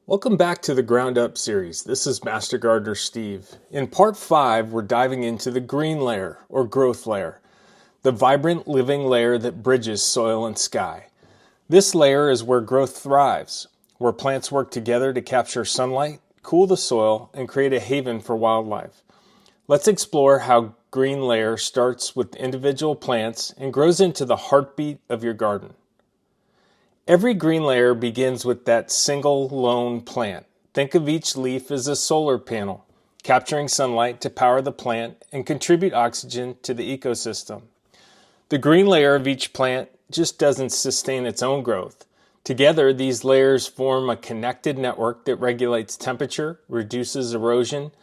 Welcome back to the Ground Up series. This is Master Gardener Steve. In part 5, we're diving into the green layer, or growth layer, the vibrant living layer that bridges soil and sky. This layer is where growth thrives, where plants work together to capture sunlight, cool the soil, and create a haven for wildlife. Let's explore how green layer starts with individual plants and grows into the heartbeat of your garden. Every green layer begins with that single lone plant. Think of each leaf as a solar panel, capturing sunlight to power the plant and contribute oxygen to the ecosystem. The green layer of each plant just doesn't sustain its own growth. Together, these layers form a connected network that regulates temperature, reduces erosion,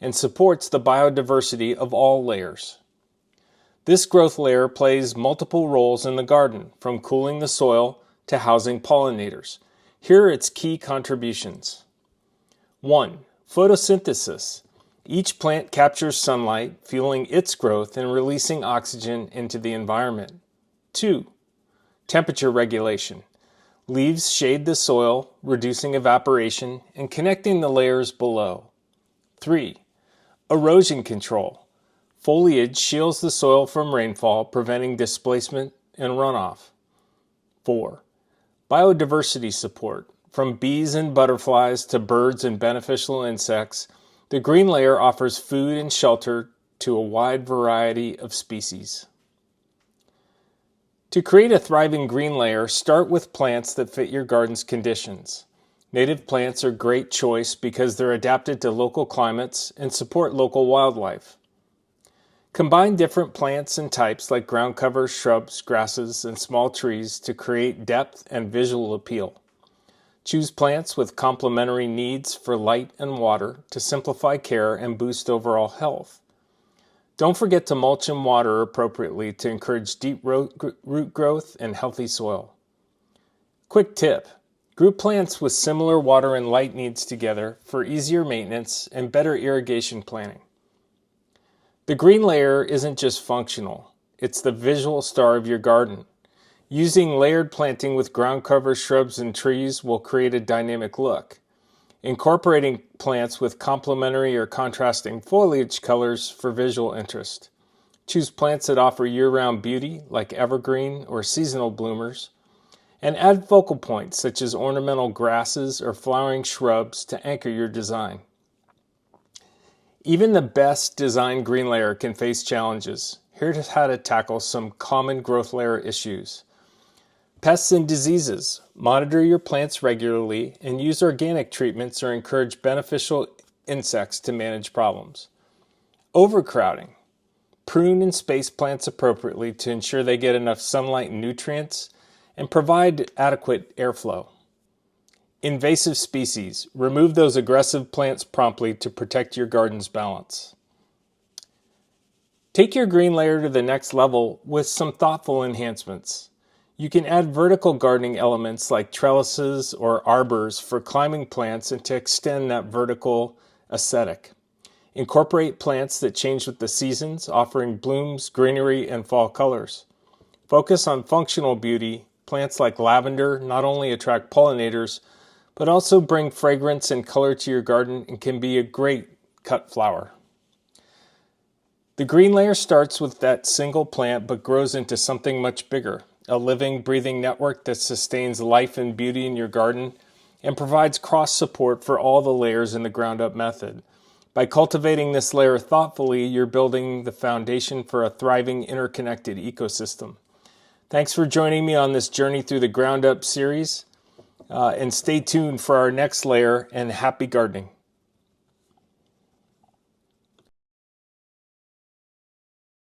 and supports the biodiversity of all layers. This growth layer plays multiple roles in the garden, from cooling the soil to housing pollinators. Here are its key contributions. 1. Photosynthesis. Each plant captures sunlight, fueling its growth and releasing oxygen into the environment. 2. Temperature regulation. Leaves shade the soil, reducing evaporation and connecting the layers below. 3. Erosion control. Foliage shields the soil from rainfall, preventing displacement and runoff. 4. Biodiversity support. From bees and butterflies to birds and beneficial insects, the green layer offers food and shelter to a wide variety of species. To create a thriving green layer, start with plants that fit your garden's conditions. Native plants are a great choice because they're adapted to local climates and support local wildlife. Combine different plants and types like ground cover, shrubs, grasses, and small trees to create depth and visual appeal. Choose plants with complementary needs for light and water to simplify care and boost overall health. Don't forget to mulch and water appropriately to encourage deep root growth and healthy soil. Quick tip: group plants with similar water and light needs together for easier maintenance and better irrigation planning. The green layer isn't just functional, it's the visual star of your garden. Using layered planting with ground cover, shrubs, and trees will create a dynamic look. Incorporating plants with complementary or contrasting foliage colors for visual interest. Choose plants that offer year-round beauty, like evergreen or seasonal bloomers, and add focal points such as ornamental grasses or flowering shrubs to anchor your design. Even the best designed green layer can face challenges. Here's how to tackle some common growth layer issues. Pests and diseases. Monitor your plants regularly and use organic treatments or encourage beneficial insects to manage problems. Overcrowding. Prune and space plants appropriately to ensure they get enough sunlight and nutrients and provide adequate airflow. Invasive species. Remove those aggressive plants promptly to protect your garden's balance. Take your green layer to the next level with some thoughtful enhancements. You can add vertical gardening elements like trellises or arbors for climbing plants and to extend that vertical aesthetic. Incorporate plants that change with the seasons, offering blooms, greenery, and fall colors. Focus on functional beauty. Plants like lavender not only attract pollinators, but also bring fragrance and color to your garden and can be a great cut flower. The green layer starts with that single plant but grows into something much bigger, a living, breathing network that sustains life and beauty in your garden and provides cross support for all the layers in the ground up method. By cultivating this layer thoughtfully, you're building the foundation for a thriving, interconnected ecosystem. Thanks for joining me on this journey through the Ground Up series. And stay tuned for our next layer, and happy gardening.